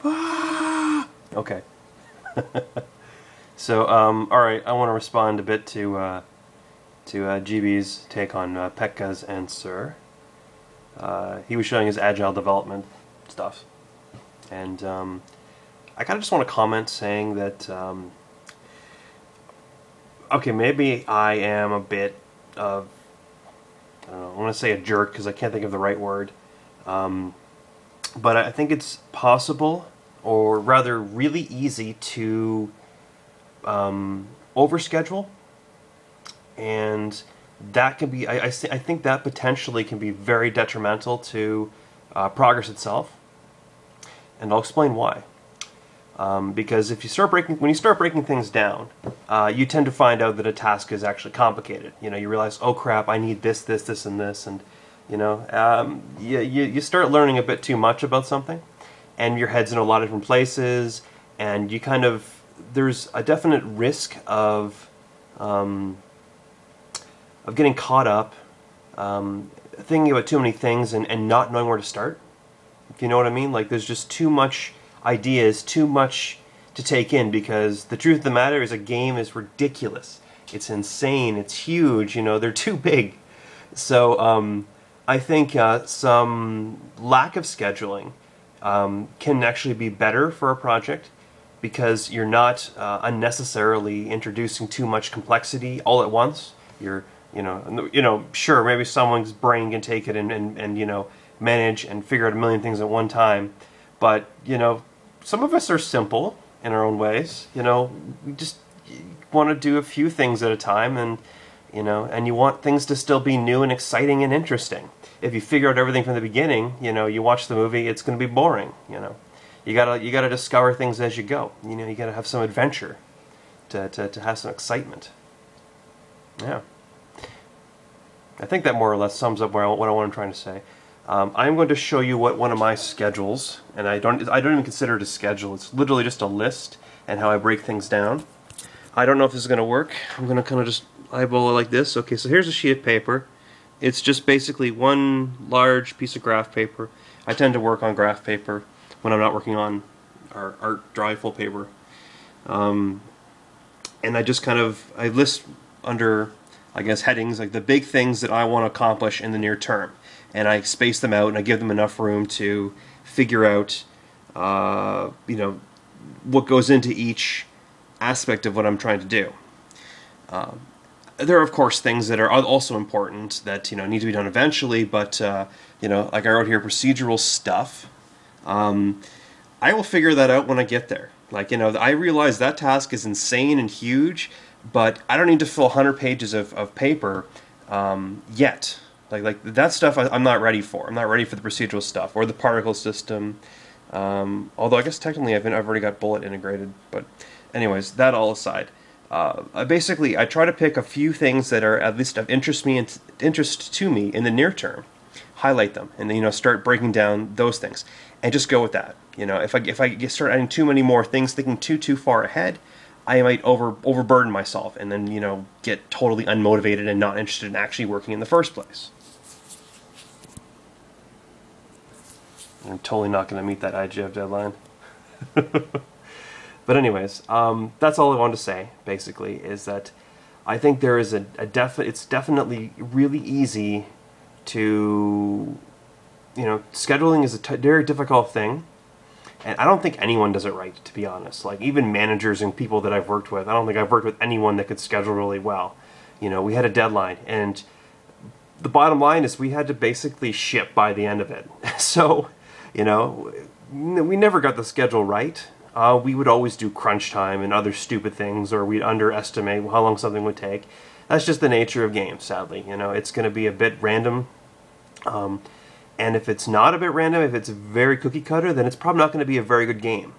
Okay. So, alright, I want to respond a bit to GB's take on Pekka's answer. He was showing his agile development stuff. And I kind of just want to comment saying that, okay, maybe I am a bit of, I don't know, I want to say a jerk because I can't think of the right word. But I think it's possible, or rather really easy, to overschedule, and that can be, I think that potentially can be very detrimental to progress itself, and I'll explain why. Because if you when you start breaking things down, you tend to find out that a task is actually complicated. You know, you realize, oh crap, I need this, this, this, and this, and you know, you start learning a bit too much about something, and your head's in a lot of different places, and you kind of, there's a definite risk of getting caught up, thinking about too many things and not knowing where to start. If you know what I mean, like there's just too much ideas, too much to take in, because the truth of the matter is a game is ridiculous. It's insane, it's huge, you know, they're too big. So I think some lack of scheduling can actually be better for a project, because you're not unnecessarily introducing too much complexity all at once. You're, you know, sure, maybe someone's brain can take it and you know, manage and figure out a million things at one time, but you know, some of us are simple in our own ways. You know, we just want to do a few things at a time, and you know, and you want things to still be new and exciting and interesting. If you figure out everything from the beginning, you know, you watch the movie, it's going to be boring. You know, you gotta discover things as you go. You know, you gotta have some adventure to have some excitement. Yeah, I think that more or less sums up what I'm trying to say. I'm going to show you what one of my schedules, and I don't even consider it a schedule. It's literally just a list and how I break things down. I don't know if this is going to work. I'm going to kind of just eyeball it like this. Okay, so here's a sheet of paper. It's just basically one large piece of graph paper. I tend to work on graph paper when I'm not working on our art dry full paper. And I just kind of, I list under, I guess, headings, like the big things that I want to accomplish in the near term. And I space them out and I give them enough room to figure out, you know, what goes into each aspect of what I'm trying to do. There are, of course, things that are also important that, you know, need to be done eventually, but, you know, like I wrote here, procedural stuff. I will figure that out when I get there. Like, you know, I realize that task is insane and huge, but I don't need to fill 100 pages of paper yet. Like that stuff I'm not ready for. I'm not ready for the procedural stuff or the particle system. Although I guess technically I've already got bullet integrated. But anyways, that all aside, basically I try to pick a few things that are at least of interest to me in the near term, highlight them, and then, you know, start breaking down those things, and just go with that. You know, if I start adding too many more things, thinking too far ahead, I might overburden myself, and then, you know, get totally unmotivated and not interested in actually working in the first place. I'm totally not going to meet that IGF deadline. But anyways, that's all I wanted to say, basically, is that I think there is it's definitely really easy to, you know, scheduling is a very difficult thing, and I don't think anyone does it right, to be honest. Like, even managers and people that I've worked with, I don't think I've worked with anyone that could schedule really well. You know, we had a deadline, and the bottom line is we had to basically ship by the end of it. So, you know, we never got the schedule right. We would always do crunch time and other stupid things, or we'd underestimate how long something would take. That's just the nature of games, sadly. You know, it's going to be a bit random. And if it's not a bit random, if it's very cookie cutter, then it's probably not going to be a very good game.